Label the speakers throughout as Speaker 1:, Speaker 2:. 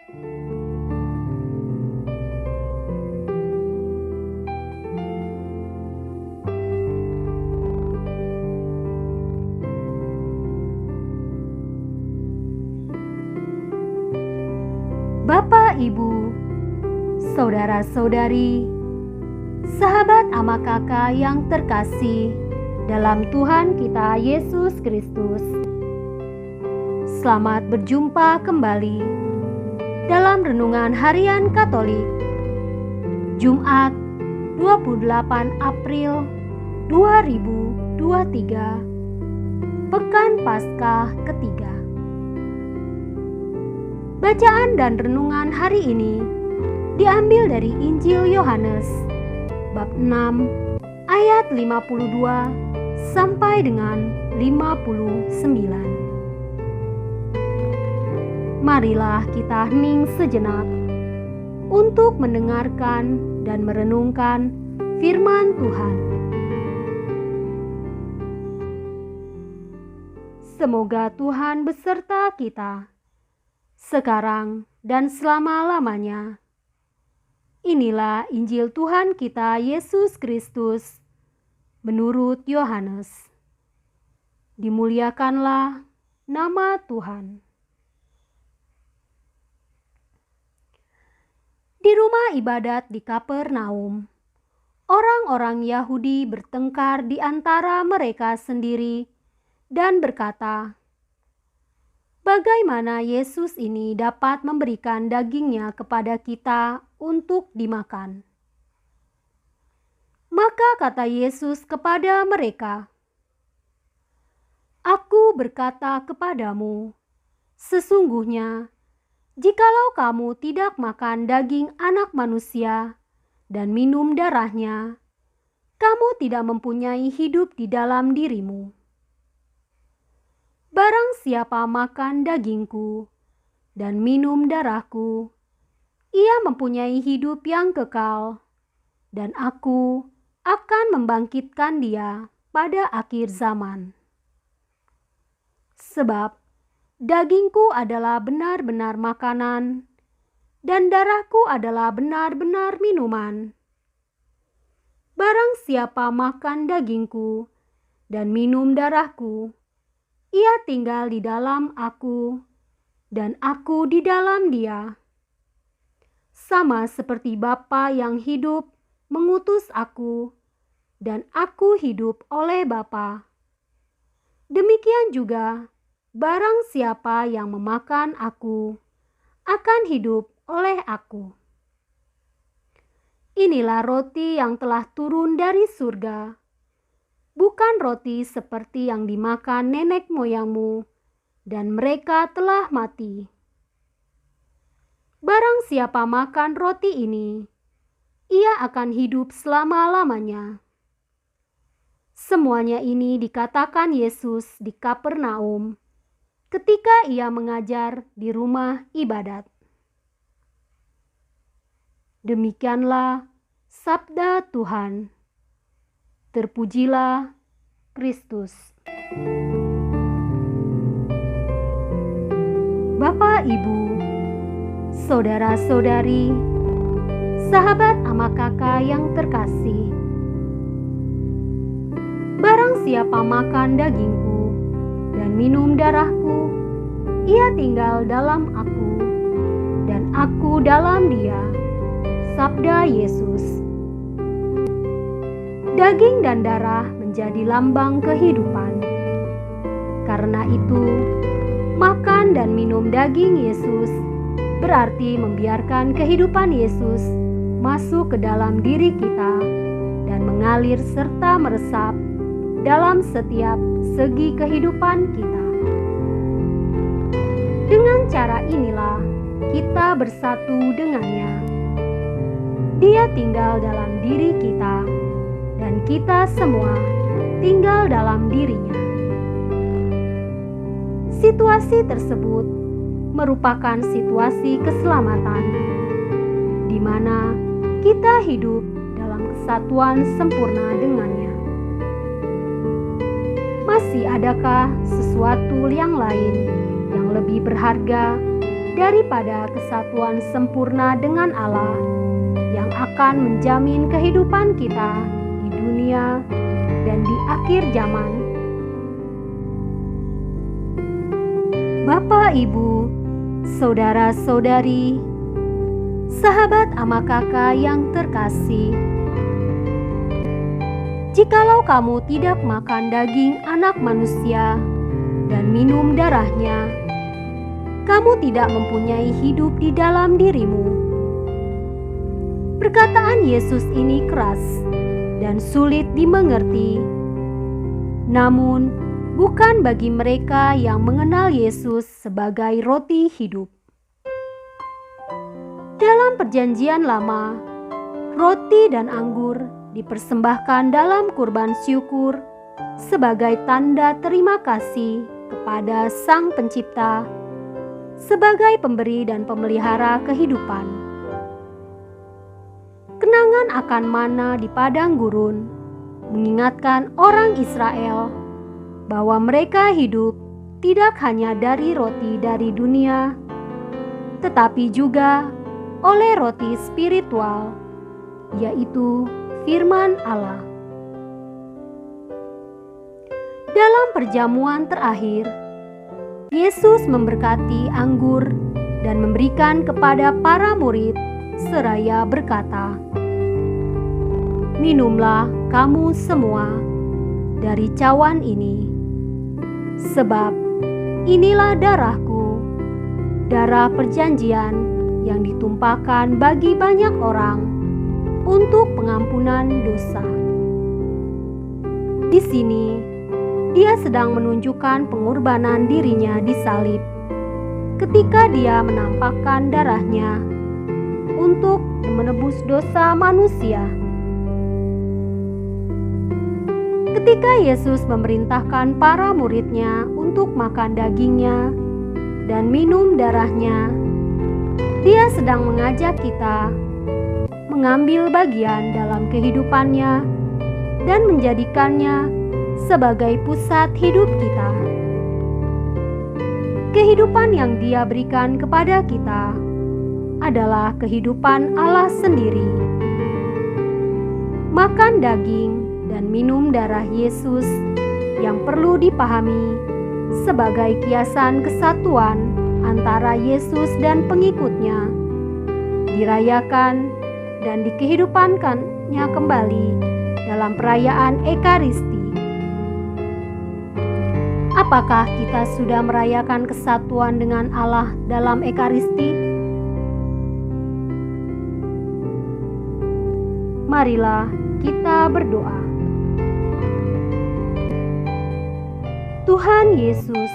Speaker 1: Bapak, Ibu, saudara-saudari, sahabat ama kakak yang terkasih dalam Tuhan kita Yesus Kristus. Selamat berjumpa kembali dalam Renungan Harian Katolik, Jumat 28 April 2023, Pekan Paskah ketiga. Bacaan dan renungan hari ini diambil dari Injil Yohanes bab 6 ayat 52 sampai dengan 59. Marilah kita hening sejenak untuk mendengarkan dan merenungkan firman Tuhan. Semoga Tuhan beserta kita sekarang dan selama-lamanya. Inilah Injil Tuhan kita Yesus Kristus menurut Yohanes. Dimuliakanlah nama Tuhan. Di rumah ibadat di Kapernaum, orang-orang Yahudi bertengkar di antara mereka sendiri dan berkata, bagaimana Yesus ini dapat memberikan dagingnya kepada kita untuk dimakan? Maka kata Yesus kepada mereka, Aku berkata kepadamu, sesungguhnya, jikalau kamu tidak makan daging Anak Manusia dan minum darahnya, kamu tidak mempunyai hidup di dalam dirimu. Barang siapa makan dagingku dan minum darahku, ia mempunyai hidup yang kekal, dan aku akan membangkitkan dia pada akhir zaman. Sebab dagingku adalah benar-benar makanan, dan darahku adalah benar-benar minuman. Barang siapa makan dagingku dan minum darahku, ia tinggal di dalam aku, dan aku di dalam dia. Sama seperti Bapa yang hidup mengutus aku, dan aku hidup oleh Bapa. Demikian juga, barang siapa yang memakan aku, akan hidup oleh aku. Inilah roti yang telah turun dari surga, bukan roti seperti yang dimakan nenek moyangmu, dan mereka telah mati. Barang siapa makan roti ini, ia akan hidup selama-lamanya. Semuanya ini dikatakan Yesus di Kapernaum ketika ia mengajar di rumah ibadat. Demikianlah sabda Tuhan. Terpujilah Kristus. Bapak, Ibu, saudara-saudari, sahabat ama kakak yang terkasih, barang siapa makan dagingku dan minum darahku, ia tinggal dalam aku, dan aku dalam dia. Sabda Yesus. Daging dan darah menjadi lambang kehidupan. Karena itu, makan dan minum daging Yesus berarti membiarkan kehidupan Yesus masuk ke dalam diri kita dan mengalir serta meresap dalam setiap segi kehidupan kita. Dengan cara inilah kita bersatu dengannya. Dia tinggal dalam diri kita, dan kita semua tinggal dalam dirinya. Situasi tersebut merupakan situasi keselamatan, di mana kita hidup dalam kesatuan sempurna dengannya. Masih adakah sesuatu yang lain yang lebih berharga daripada kesatuan sempurna dengan Allah yang akan menjamin kehidupan kita di dunia dan di akhir zaman. Bapak, Ibu, saudara-saudari, sahabat ama kakak yang terkasih, jikalau kamu tidak makan daging anak manusia dan minum darahnya, kamu tidak mempunyai hidup di dalam dirimu. Perkataan Yesus ini keras dan sulit dimengerti, namun bukan bagi mereka yang mengenal Yesus sebagai roti hidup. Dalam Perjanjian Lama, roti dan anggur dipersembahkan dalam kurban syukur sebagai tanda terima kasih kepada Sang Pencipta sebagai pemberi dan pemelihara kehidupan. Kenangan akan mana di padang gurun mengingatkan orang Israel bahwa mereka hidup tidak hanya dari roti dari dunia, tetapi juga oleh roti spiritual, yaitu firman Allah. Dalam perjamuan terakhir, Yesus memberkati anggur dan memberikan kepada para murid seraya berkata, "Minumlah kamu semua dari cawan ini, sebab inilah darahku, darah perjanjian yang ditumpahkan bagi banyak orang untuk pengampunan dosa." Di sini, Dia sedang menunjukkan pengorbanan dirinya di salib ketika Dia menampakkan darahnya untuk menebus dosa manusia. Ketika Yesus memerintahkan para murid-Nya untuk makan dagingnya dan minum darahnya, Dia sedang mengajak kita mengambil bagian dalam kehidupannya dan menjadikannya sebagai pusat hidup kita. Kehidupan yang Dia berikan kepada kita adalah kehidupan Allah sendiri. Makan daging dan minum darah Yesus yang perlu dipahami sebagai kiasan kesatuan antara Yesus dan pengikutnya dirayakan dan dikehidupankannya kembali dalam perayaan Ekaristi. Apakah kita sudah merayakan kesatuan dengan Allah dalam Ekaristi? Marilah kita berdoa. Tuhan Yesus,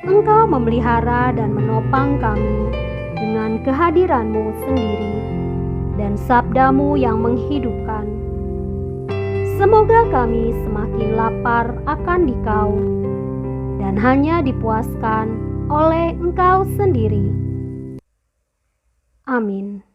Speaker 1: Engkau memelihara dan menopang kami dengan kehadiran-Mu sendiri dan sabda-Mu yang menghidupkan. Semoga kami semakin lapar akan Dikau dan hanya dipuaskan oleh Engkau sendiri. Amin.